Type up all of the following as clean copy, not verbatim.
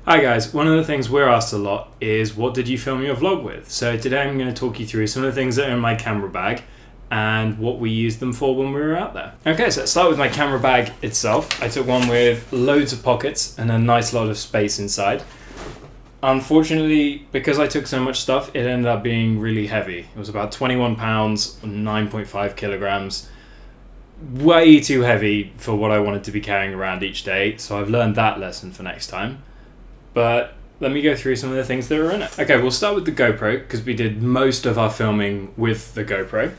Hi guys, one of the things we're asked a lot is what did you film your vlog with? So today I'm going to talk you through some of the things that are in my camera bag and what we used them for when we were out there. Okay, so let's start with my camera bag itself. I took one with loads of pockets and a nice lot of space inside. Unfortunately, because I took so much stuff, it ended up being really heavy. It was about 21 pounds, 9.5 kilograms. Way too heavy for what I wanted to be carrying around each day, so I've learned that lesson for next time. But let me go through some of the things that are in it. Okay, we'll start with the GoPro because we did most of our filming with the GoPro.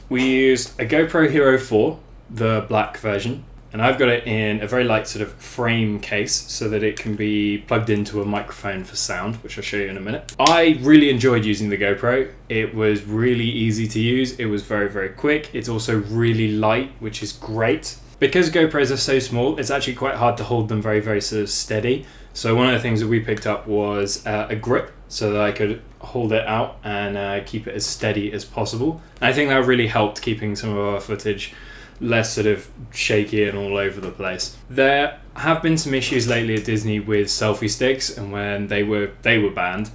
We used a GoPro Hero 4, the black version, and I've got it in a very light sort of frame case so that it can be plugged into a microphone for sound, which I'll show you in a minute. I really enjoyed using the GoPro. It was really easy to use. It was very, very quick. It's also really light, which is great. Because GoPros are so small, it's actually quite hard to hold them very, very sort of steady. So one of the things that we picked up was a grip so that I could hold it out and keep it as steady as possible. And I think that really helped keeping some of our footage less sort of shaky and all over the place. There have been some issues lately at Disney with selfie sticks and when they were banned.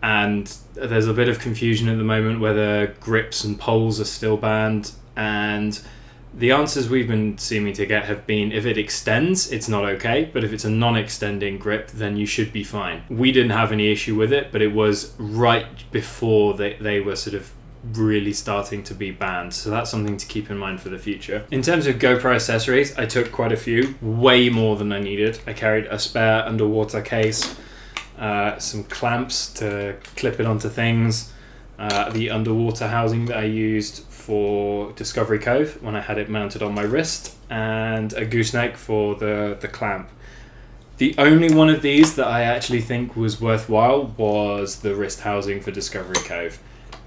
And there's a bit of confusion at the moment whether grips and poles are still banned, and the answers we've been seeming to get have been if it extends, it's not okay, but if it's a non-extending grip, then you should be fine. We didn't have any issue with it, but it was right before they were sort of really starting to be banned, so that's something to keep in mind for the future. In terms of GoPro accessories, I took quite a few, way more than I needed. I carried a spare underwater case, some clamps to clip it onto things, the underwater housing that I used for Discovery Cove when I had it mounted on my wrist, and a gooseneck for the clamp. The only one of these that I actually think was worthwhile was the wrist housing for Discovery Cove.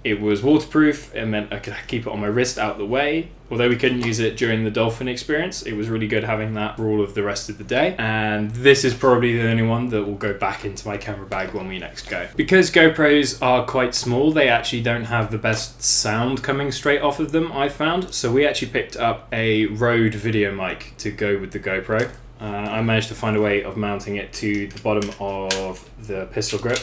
It was waterproof, it meant I could keep it on my wrist out the way. Although we couldn't use it during the dolphin experience, it was really good having that for all of the rest of the day. And this is probably the only one that will go back into my camera bag when we next go. Because GoPros are quite small, they actually don't have the best sound coming straight off of them, I found. So we actually picked up a Rode video mic to go with the GoPro. I managed to find a way of mounting it to the bottom of the pistol grip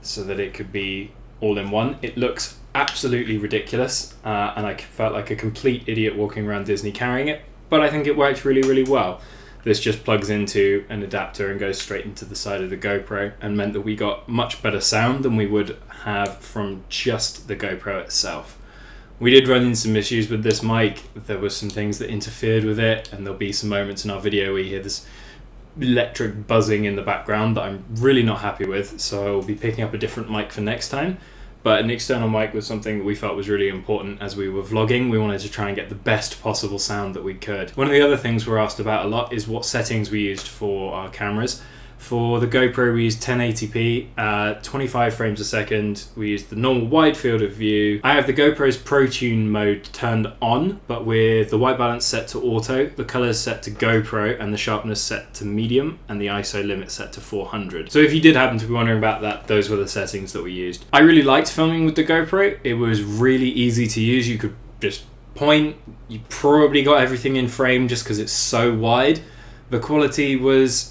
so that it could be all in one. It looks absolutely ridiculous, and I felt like a complete idiot walking around Disney carrying it, but I think it worked really, really well. This just plugs into an adapter and goes straight into the side of the GoPro, and meant that we got much better sound than we would have from just the GoPro itself. We did run into some issues with this mic. There were some things that interfered with it, and there'll be some moments in our video where you hear this electric buzzing in the background that I'm really not happy with, so I'll be picking up a different mic for next time. But an external mic was something that we felt was really important as we were vlogging. We wanted to try and get the best possible sound that we could. One of the other things we're asked about a lot is what settings we used for our cameras. For the GoPro, we used 1080p, 25 frames a second. We used the normal wide field of view. I have the GoPro's Pro Tune mode turned on, but with the white balance set to auto, the colors set to GoPro, and the sharpness set to medium, and the ISO limit set to 400. So if you did happen to be wondering about that, those were the settings that we used. I really liked filming with the GoPro. It was really easy to use. You could just point. You probably got everything in frame just because it's so wide. The quality was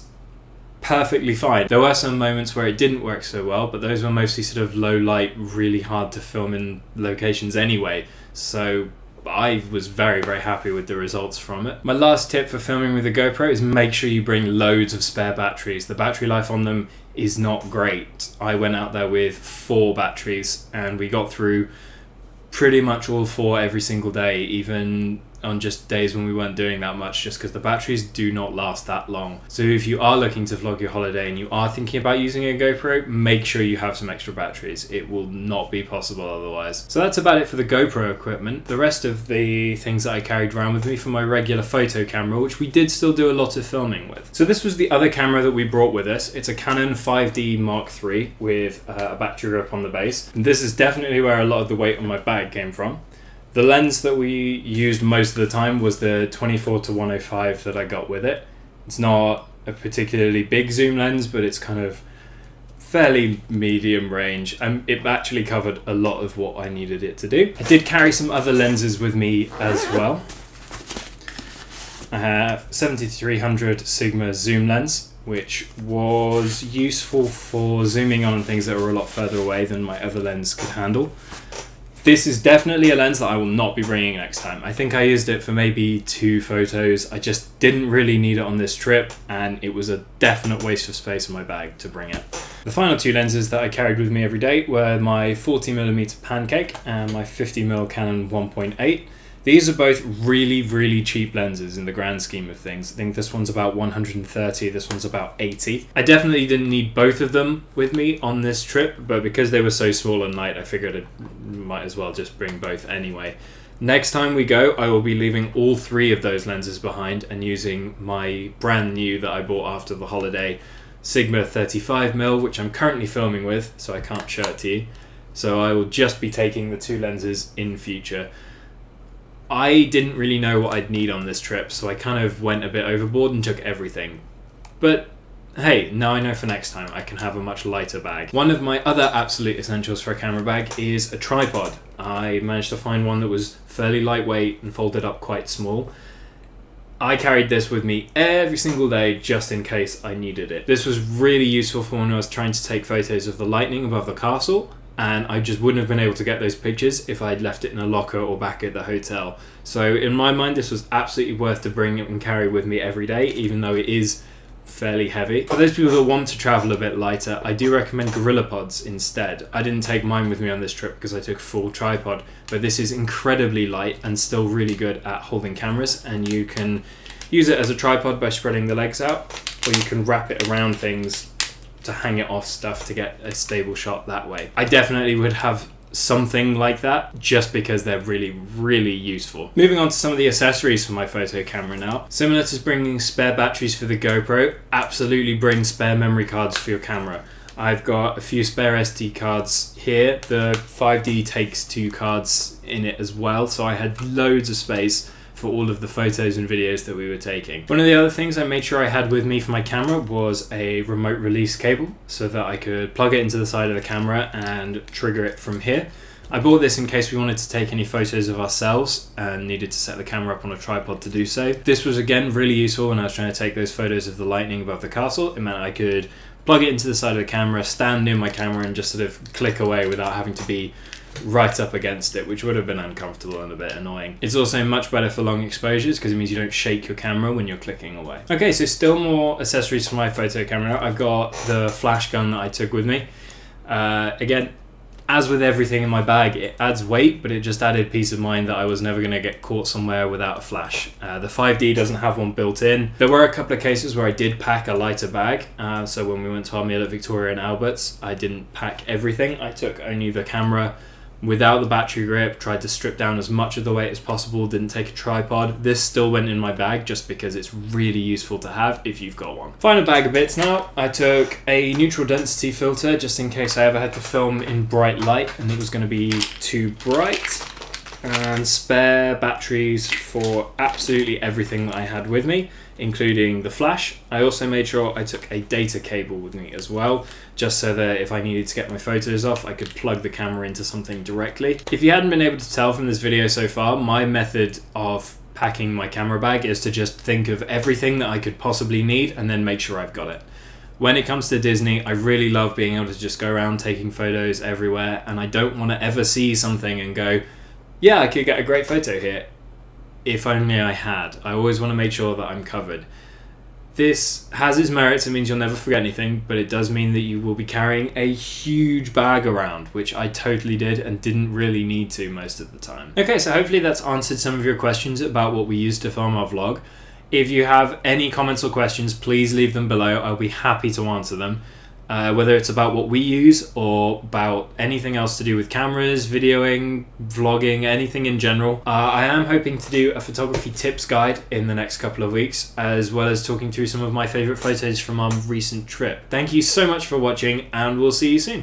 perfectly fine. There were some moments where it didn't work so well, but those were mostly sort of low light, really hard to film in locations anyway. So I was very, very happy with the results from it. My last tip for filming with a GoPro is make sure you bring loads of spare batteries. The battery life on them is not great. I went out there with 4 batteries and we got through pretty much all 4 every single day, even on just days when we weren't doing that much, just because the batteries do not last that long. So if you are looking to vlog your holiday and you are thinking about using a GoPro, make sure you have some extra batteries. It will not be possible otherwise. So that's about it for the GoPro equipment. The rest of the things that I carried around with me for my regular photo camera, which we did still do a lot of filming with. So this was the other camera that we brought with us. It's a Canon 5D Mark III with a battery grip on the base. And this is definitely where a lot of the weight on my bag came from. The lens that we used most of the time was the 24-105 that I got with it. It's not a particularly big zoom lens, but it's kind of fairly medium range, and it actually covered a lot of what I needed it to do. I did carry some other lenses with me as well. I have 7300 Sigma zoom lens. which was useful for zooming on things that were a lot further away than my other lens could handle. This is definitely a lens that I will not be bringing next time. I think I used it for maybe 2 photos. I just didn't really need it on this trip, and it was a definite waste of space in my bag to bring it. The final 2 lenses that I carried with me every day were my 40mm Pancake and my 50mm Canon 1.8. These are both really, really cheap lenses in the grand scheme of things. I think this one's about 130, this one's about 80. I definitely didn't need both of them with me on this trip, but because they were so small and light, I figured I might as well just bring both anyway. Next time we go, I will be leaving all 3 of those lenses behind and using my brand new that I bought after the holiday Sigma 35mm, which I'm currently filming with, so I can't show it to you. So I will just be taking the 2 lenses in future. I didn't really know what I'd need on this trip, so I kind of went a bit overboard and took everything. But hey, now I know for next time I can have a much lighter bag. One of my other absolute essentials for a camera bag is a tripod. I managed to find one that was fairly lightweight and folded up quite small. I carried this with me every single day just in case I needed it. This was really useful for when I was trying to take photos of the lightning above the castle, and I just wouldn't have been able to get those pictures if I'd left it in a locker or back at the hotel. So in my mind, this was absolutely worth to bring and carry with me every day, even though it is fairly heavy. For those people that want to travel a bit lighter, I do recommend GorillaPods instead. I didn't take mine with me on this trip because I took a full tripod, but this is incredibly light and still really good at holding cameras, and you can use it as a tripod by spreading the legs out, or you can wrap it around things to hang it off stuff to get a stable shot that way. I definitely would have something like that just because they're really, really useful. Moving on to some of the accessories for my photo camera now. Similar to bringing spare batteries for the GoPro, absolutely bring spare memory cards for your camera. I've got a few spare SD cards here. The 5D takes 2 cards in it as well, so I had loads of space for all of the photos and videos that we were taking. One of the other things I made sure I had with me for my camera was a remote release cable so that I could plug it into the side of the camera and trigger it from here. I bought this in case we wanted to take any photos of ourselves and needed to set the camera up on a tripod to do so. This was again really useful when I was trying to take those photos of the lightning above the castle. It meant I could plug it into the side of the camera, stand near my camera and just sort of click away without having to be right up against it, which would have been uncomfortable and a bit annoying. It's also much better for long exposures because it means you don't shake your camera when you're clicking away. Okay, so still more accessories for my photo camera. I've got the flash gun that I took with me. Again, as with everything in my bag, it adds weight, but it just added peace of mind that I was never going to get caught somewhere without a flash. The 5D doesn't have one built in. There were a couple of cases where I did pack a lighter bag. So when we went to our meal at Victoria and Albert's, I didn't pack everything. I took only the camera without the battery grip, tried to strip down as much of the weight as possible, didn't take a tripod. This still went in my bag just because it's really useful to have if you've got one. Final bag of bits now. I took a neutral density filter just in case I ever had to film in bright light and it was going to be too bright, and spare batteries for absolutely everything that I had with me, including the flash. I also made sure I took a data cable with me as well, just so that if I needed to get my photos off, I could plug the camera into something directly. If you hadn't been able to tell from this video so far, my method of packing my camera bag is to just think of everything that I could possibly need and then make sure I've got it. When it comes to Disney, I really love being able to just go around taking photos everywhere, and I don't want to ever see something and go, yeah, I could get a great photo here. If only I had. I always want to make sure that I'm covered. This has its merits. It means you'll never forget anything, but it does mean that you will be carrying a huge bag around, which I totally did and didn't really need to most of the time. Okay, so hopefully that's answered some of your questions about what we used to film our vlog. If you have any comments or questions, please leave them below. I'll be happy to answer them. Whether it's about what we use or about anything else to do with cameras, videoing, vlogging, anything in general. I am hoping to do a photography tips guide in the next couple of weeks, as well as talking through some of my favorite photos from our recent trip. Thank you so much for watching, and we'll see you soon.